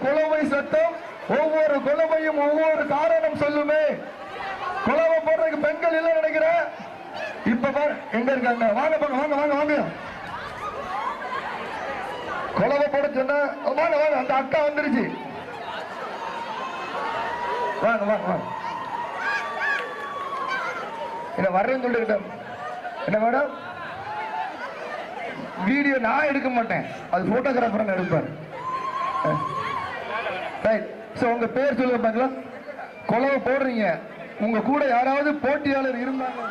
குலவை சட்டம் ஒவ்வொரு குலவையும் ஒவ்வொரு காரணம் சொல்லுமே. குலவை போடுறதுக்கு பெண்கள் இல்ல நினைக்கிறேன். இப்ப எங்க இருக்காங்க? வாங்க வாங்க வாங்க வாங்க. குலவை போட சொன்ன வாங்க வாங்க. அந்த அக்கா வந்துருச்சு. வாங்க வாங்க வாங்க. என்ன வர்றேன்னு சொல்லிக்கிட்டேன். என்ன மேடம், வீடியோ நான் எடுக்க மாட்டேன், அது போட்டோகிராஃபர் எடுப்பார். உங்க பேர் சொல்லுங்க பார்க்கலாம். குலவை போடுறீங்க, உங்க கூட யாராவது போட்டியாளர் இருந்தாங்க?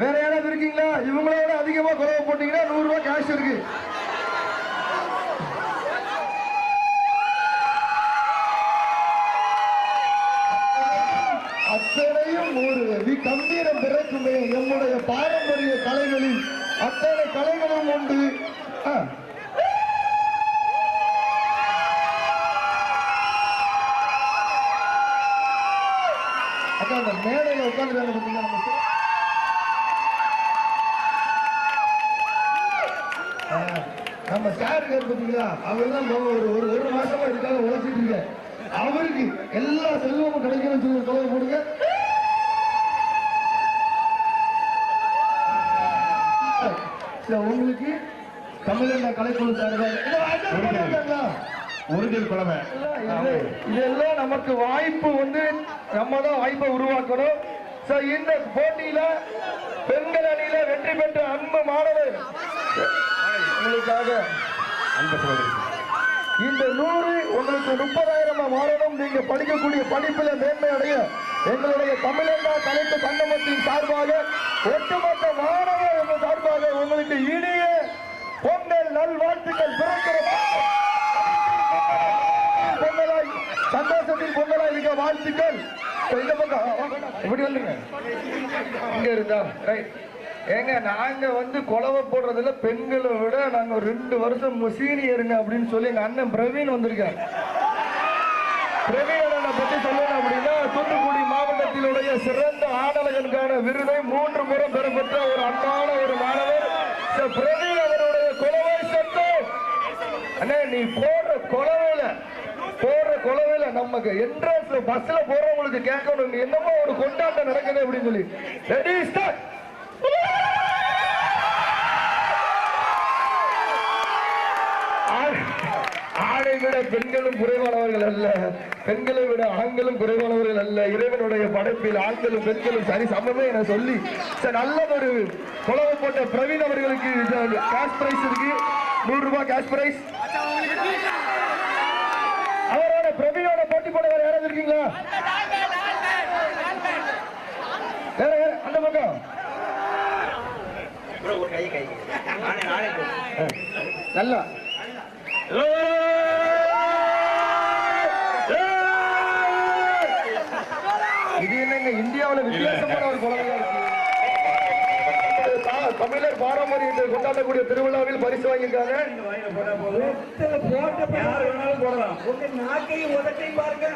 வேற யாராவது இருக்கீங்களா? இவங்களோட அதிகமா குலவை போட்டீங்கன்னா 100 ரூபாய் கேஷ் இருக்கு. அத்தனையும் ஒரு கம்பீரம் பிறக்குமே. நம்முடைய பாரம்பரிய கலைகளில் அத்தனை கலைகளும் உண்டு. அந்த மேடையில உட்கார்ந்து நம்ம சார் பார்த்தீங்களா, அவர் தான் ஒரு மாசமா இதுக்காக உழைச்சிட்டு இருக்க. அவருக்கு எல்லா செல்வமும் கிடைக்கணும்னு சொல்லி தொகை போடுங்க. உங்களுக்கு தமிழக கலைக்குழு இதெல்லாம் நமக்கு வாய்ப்பு வந்து நம்ம தான் வாய்ப்பை உருவாக்கணும். இந்த போட்டியில பெண்கள் அணியில வெற்றி பெற்ற அன்பு மாணவர் உங்களுக்காக இந்த 100 உங்களுக்கு 30,000 மாறணும். நீங்க படிக்கக்கூடிய படிப்பில் மேன்மை அடைய எங்களுடைய தமிழக கலைப்பு சங்கமத்தின் சார்பாக ஒட்டுமொத்த மாணவர் சார்பாக உங்களுக்கு இனிய பொங்கல் நல்வாழ்த்துக்கள். பிறக்கிற பொங்கலாய் சந்தோஷத்தின் பொங்கலாய் இருக்க வாழ்த்துக்கள். இந்த பக்கம் இப்படி வந்துங்க. இங்க இருந்தா ஏங்க, நாங்க வந்து குலவை போடுறதுல பெண்களை விட நாங்க 2 வருஷம் சீனியருங்க அப்படின்னு சொல்லி எங்க அண்ணன் பிரவீன் வந்திருக்காரு. பிரவீன் அண்ணனை பத்தி சொல்லணும் அப்படின்னா, தூத்துக்குடி மாவட்டத்தினுடைய சிறந்த ஆடலகனுக்கான விருதை 3 முறை பெறப்பட்ட ஒரு அன்பான ஒரு மாணவர் பிரவீன். அவருடைய குலவை சட்டம் அண்ணே, நீ போடுற குலவையில நமக்கு என்ட்ரன்ஸ்ல பஸ்ல போறவங்களுக்கு கேட்கணும், என்னமோ ஒரு கொண்டாட்டம் நடக்குது அப்படின்னு சொல்லி. Ready start. ஆணை விட பெண்களும் குறைவானவர்கள் அல்ல, பெண்களை விட ஆண்களும் குறைவானவர்கள் அல்ல. இறைவனுடைய படைப்பில் ஆண்களும் பெண்களும் சரி சமமே என சொல்லி நல்ல ஒரு குலவை போட்ட பிரவீன் அவர்களுக்கு கேஷ் பிரைஸ் இருக்கு. 100 ரூபாய் கேஷ் பிரைஸ். அவரோட பிரவீனோட போட்டி போட வேற யாராவது இருக்கீங்களா? வேற அந்த பக்கம் நல்லா இது என்னங்க இந்தியாவில் வித்தியாசமான ஒரு குழந்தையா இருக்கு. தமிழர் பாரம்பரியத்தை கொண்டாடக்கூடிய திருவிழாவில் பரிசு வாங்கியிருக்காங்க. போடலாம். நாக்கையும் உதட்டையும் பாருங்க.